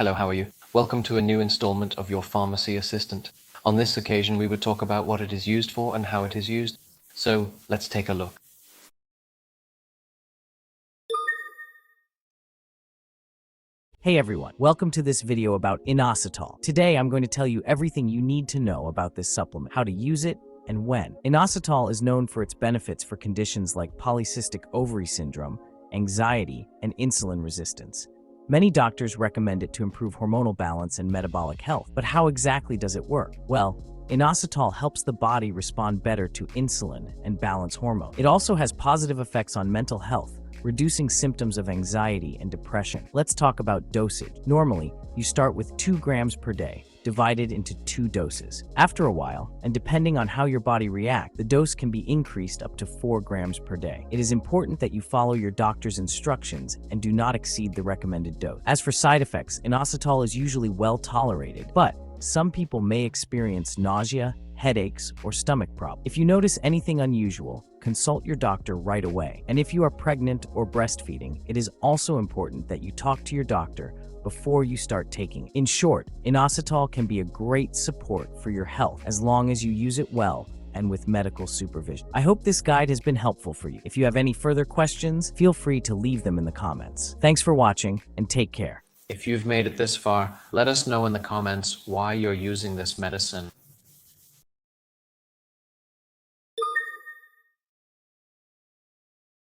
Hello, how are you? Welcome to a new installment of your Pharmacy Assistant. On this occasion, we would talk about what it is used for and how it is used. So let's take a look. Hey everyone, welcome to this video about Inositol. Today I'm going to tell you everything you need to know about this supplement, how to use it, and when. Inositol is known for its benefits for conditions like polycystic ovary syndrome, anxiety, and insulin resistance. Many doctors recommend it to improve hormonal balance and metabolic health. But how exactly does it work? Well, Inositol helps the body respond better to insulin and balance hormones. It also has positive effects on mental health, reducing symptoms of anxiety and depression. Let's talk about dosage. Normally, you start with 2 grams per day, divided into 2 doses. After a while, and depending on how your body reacts, the dose can be increased up to 4 grams per day. It is important that you follow your doctor's instructions and do not exceed the recommended dose. As for side effects, Inositol is usually well tolerated, but some people may experience nausea, headaches, or stomach problems. If you notice anything unusual, consult your doctor right away. And if you are pregnant or breastfeeding, it is also important that you talk to your doctor before you start taking it. In short, Inositol can be a great support for your health as long as you use it well and with medical supervision. I hope this guide has been helpful for you. If you have any further questions, feel free to leave them in the comments. Thanks for watching and take care. If you've made it this far, let us know in the comments why you're using this medicine.